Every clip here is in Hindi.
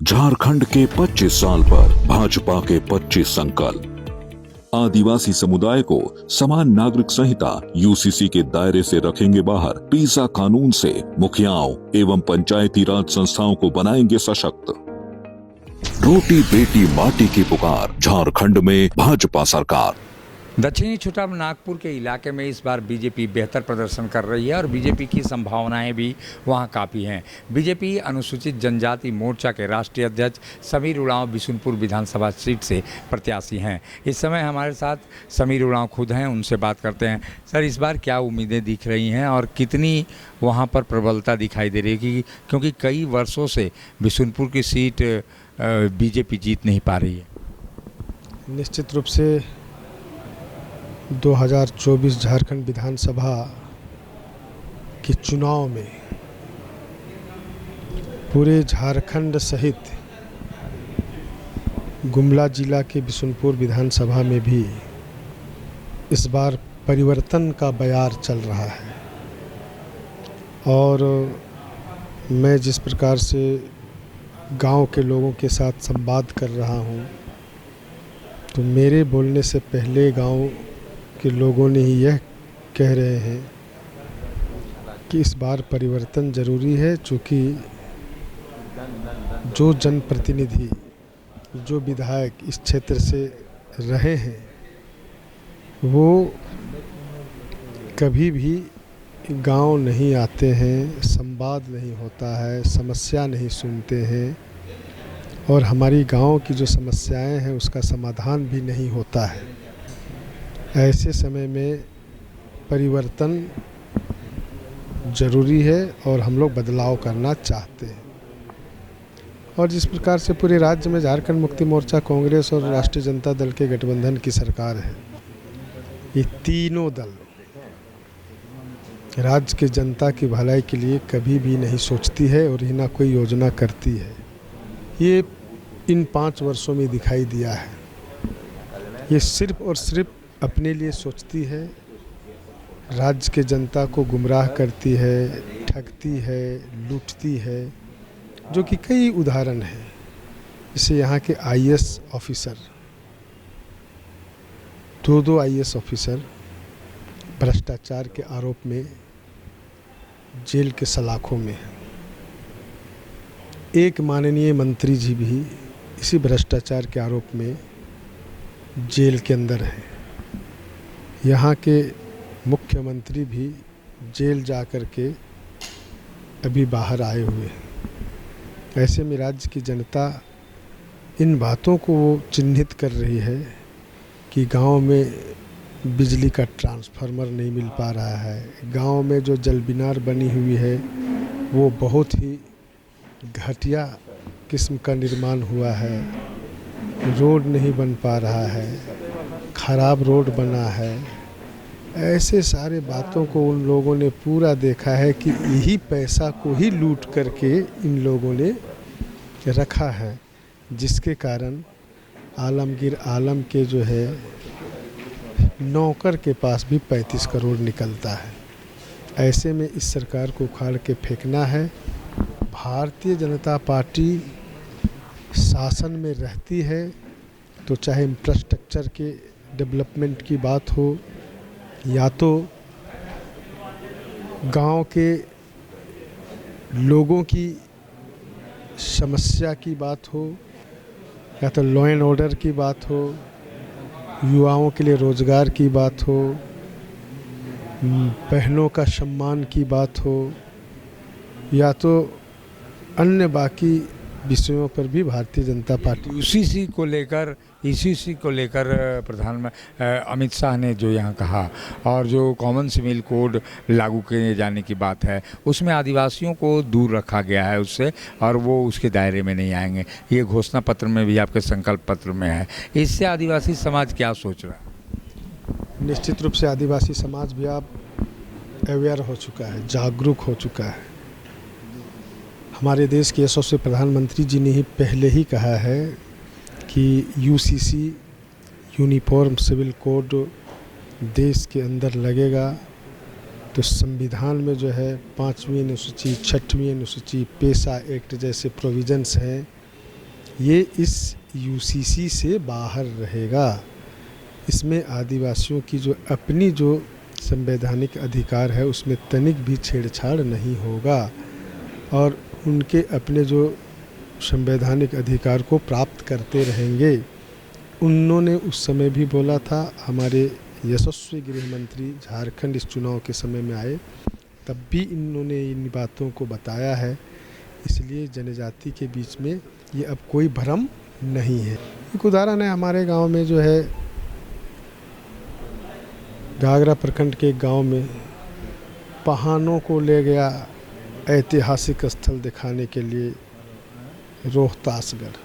झारखंड के 25 साल पर भाजपा के 25 संकल्प। आदिवासी समुदाय को समान नागरिक संहिता यूसीसी के दायरे से रखेंगे बाहर। पीसा कानून से मुखियाओं एवं पंचायती राज संस्थाओं को बनाएंगे सशक्त। रोटी बेटी माटी की पुकार, झारखंड में भाजपा सरकार। दक्षिणी छुटा नागपुर के इलाके में इस बार बीजेपी बेहतर प्रदर्शन कर रही है और बीजेपी की संभावनाएं भी वहां काफ़ी हैं। बीजेपी अनुसूचित जनजाति मोर्चा के राष्ट्रीय अध्यक्ष समीर उरांव बिशुनपुर विधानसभा सीट से प्रत्याशी हैं। इस समय हमारे साथ समीर उरांव खुद हैं, उनसे बात करते हैं। सर, इस बार क्या उम्मीदें दिख रही हैं और कितनी वहाँ पर प्रबलता दिखाई दे रही है, क्योंकि कई वर्षों से बिशुनपुर की सीट बीजेपी जीत नहीं पा रही है? निश्चित रूप से 2024 झारखंड विधानसभा के चुनाव में पूरे झारखंड सहित गुमला जिला के बिशुनपुर विधानसभा में भी इस बार परिवर्तन का बयार चल रहा है। और मैं जिस प्रकार से गांव के लोगों के साथ संवाद कर रहा हूं, तो मेरे बोलने से पहले गांव कि लोगों ने ही यह कह रहे हैं कि इस बार परिवर्तन ज़रूरी है, चूँकि जो जनप्रतिनिधि, जो विधायक इस क्षेत्र से रहे हैं, वो कभी भी गांव नहीं आते हैं, संवाद नहीं होता है, समस्या नहीं सुनते हैं और हमारी गांव की जो समस्याएं हैं उसका समाधान भी नहीं होता है। ऐसे समय में परिवर्तन ज़रूरी है और हम लोग बदलाव करना चाहते हैं। और जिस प्रकार से पूरे राज्य में झारखंड मुक्ति मोर्चा, कांग्रेस और राष्ट्रीय जनता दल के गठबंधन की सरकार है, ये तीनों दल राज्य के जनता की भलाई के लिए कभी भी नहीं सोचती है और ही ना कोई योजना करती है। ये इन 5 वर्षों में दिखाई दिया है। ये सिर्फ और सिर्फ अपने लिए सोचती है, राज्य के जनता को गुमराह करती है, ठगती है, लूटती है, जो कि कई उदाहरण हैं। जैसे यहाँ के आईएएस ऑफिसर, 2 आईएएस ऑफिसर भ्रष्टाचार के आरोप में जेल के सलाखों में हैं। एक माननीय मंत्री जी भी इसी भ्रष्टाचार के आरोप में जेल के अंदर हैं। यहाँ के मुख्यमंत्री भी जेल जा कर के अभी बाहर आए हुए हैं। ऐसे में राज्य की जनता इन बातों को चिन्हित कर रही है कि गांव में बिजली का ट्रांसफार्मर नहीं मिल पा रहा है, गांव में जो जलबिनार बनी हुई है वो बहुत ही घटिया किस्म का निर्माण हुआ है, रोड नहीं बन पा रहा है, खराब रोड बना है। ऐसे सारे बातों को उन लोगों ने पूरा देखा है कि यही पैसा को ही लूट करके इन लोगों ने रखा है, जिसके कारण आलमगीर आलम के जो है नौकर के पास भी 35 करोड़ निकलता है। ऐसे में इस सरकार को उखाड़ के फेंकना है। भारतीय जनता पार्टी शासन में रहती है तो चाहे इंफ्रास्ट्रक्चर के डेवलपमेंट की बात हो या तो गांव के लोगों की समस्या की बात हो या तो लॉ एंड ऑर्डर की बात हो, युवाओं के लिए रोज़गार की बात हो, बहनों का सम्मान की बात हो या तो अन्य बाकी विषयों पर भी भारतीय जनता पार्टी यूसीसी को लेकर प्रधानमंत्री अमित शाह ने जो यहाँ कहा और जो कॉमन सिविल कोड लागू किए जाने की बात है, उसमें आदिवासियों को दूर रखा गया है उससे और वो उसके दायरे में नहीं आएंगे। ये घोषणा पत्र में भी, आपके संकल्प पत्र में है। इससे आदिवासी समाज क्या सोच रहा है? निश्चित रूप से आदिवासी समाज भी अब अवेयर हो चुका है, जागरूक हो चुका है। हमारे देश के यशस्वी प्रधानमंत्री जी ने ही पहले ही कहा है कि यूसीसी यूनिफॉर्म सिविल कोड देश के अंदर लगेगा तो संविधान में जो है 5वीं अनुसूची, 6वीं अनुसूची, पेशा एक्ट जैसे प्रोविजंस हैं ये इस यूसीसी से बाहर रहेगा। इसमें आदिवासियों की जो अपनी जो संवैधानिक अधिकार है उसमें तनिक भी छेड़छाड़ नहीं होगा और उनके अपने जो संवैधानिक अधिकार को प्राप्त करते रहेंगे। उन्होंने उस समय भी बोला था, हमारे यशस्वी गृह मंत्री झारखंड इस चुनाव के समय में आए तब भी इन्होंने इन बातों को बताया है। इसलिए जनजाति के बीच में ये अब कोई भ्रम नहीं है। एक उदाहरण है, हमारे गांव में जो है घाघरा प्रखंड के गांव में पहानों को ले गया ऐतिहासिक स्थल दिखाने के लिए रोहतासगढ़।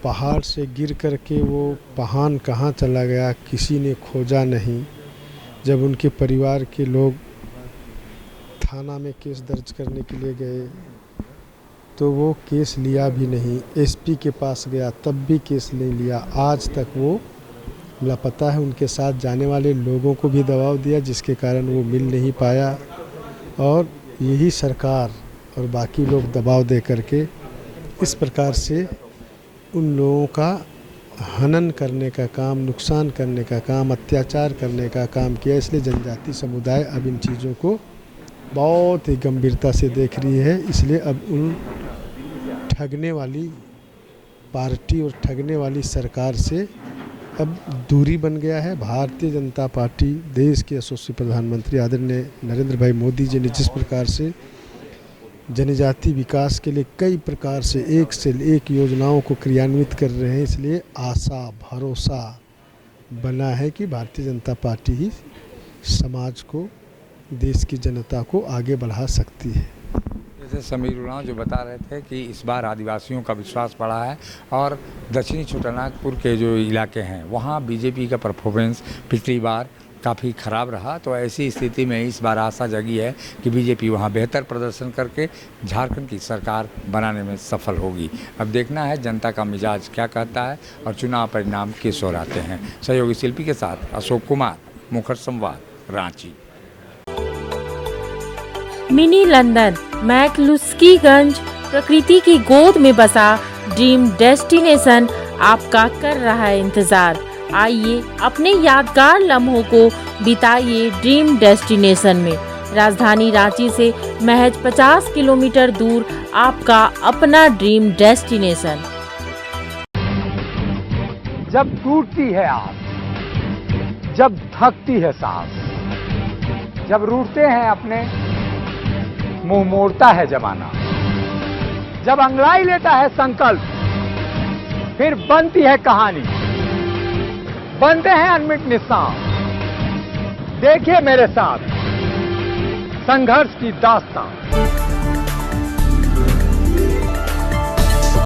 पहाड़ से गिर करके वो पहान कहाँ चला गया किसी ने खोजा नहीं। जब उनके परिवार के लोग थाना में केस दर्ज करने के लिए गए तो वो केस लिया भी नहीं। एसपी के पास गया तब भी केस नहीं लिया। आज तक वो लापता है। उनके साथ जाने वाले लोगों को भी दबाव दिया जिसके कारण वो मिल नहीं पाया और यही सरकार और बाकी लोग दबाव दे करके इस प्रकार से उन लोगों का हनन करने का काम, नुकसान करने का काम, अत्याचार करने का काम किया। इसलिए जनजाति समुदाय अब इन चीज़ों को बहुत ही गंभीरता से देख रही है। इसलिए अब उन ठगने वाली पार्टी और ठगने वाली सरकार से अब दूरी बन गया है। भारतीय जनता पार्टी, देश के यशस्वी प्रधानमंत्री आदरणीय नरेंद्र भाई मोदी जी ने जिस प्रकार से जनजाति विकास के लिए कई प्रकार से एक योजनाओं को क्रियान्वित कर रहे हैं, इसलिए आशा भरोसा बना है कि भारतीय जनता पार्टी ही समाज को, देश की जनता को आगे बढ़ा सकती है। जैसे समीर उरांव जो बता रहे थे कि इस बार आदिवासियों का विश्वास बढ़ा है और दक्षिणी छोटानागपुर के जो इलाके हैं वहाँ बीजेपी का परफॉर्मेंस पिछली बार काफ़ी ख़राब रहा, तो ऐसी स्थिति में इस बार आशा जगी है कि बीजेपी वहाँ बेहतर प्रदर्शन करके झारखंड की सरकार बनाने में सफल होगी। अब देखना है जनता का मिजाज क्या कहता है और चुनाव परिणाम किस ओर आते हैं। सहयोगी शिल्पी के साथ अशोक कुमार, मुखर संवाद, रांची। मिनी लंदन मैक्लुस्कीगंज प्रकृति की गोद में बसा ड्रीम डेस्टिनेशन आपका कर रहा है इंतजार। आइए अपने यादगार लम्हों को बिताइए ड्रीम डेस्टिनेशन में। राजधानी रांची से महज 50 किलोमीटर दूर आपका अपना ड्रीम डेस्टिनेशन। जब टूटती है आस, जब थकती है सांस, जब रूठते हैं अपने, मुंह मोड़ता है जमाना, जब अंगड़ाई लेता है संकल्प, फिर बनती है कहानी, बनते हैं अनमिट निशान। देखिए मेरे साथ संघर्ष की दास्तां।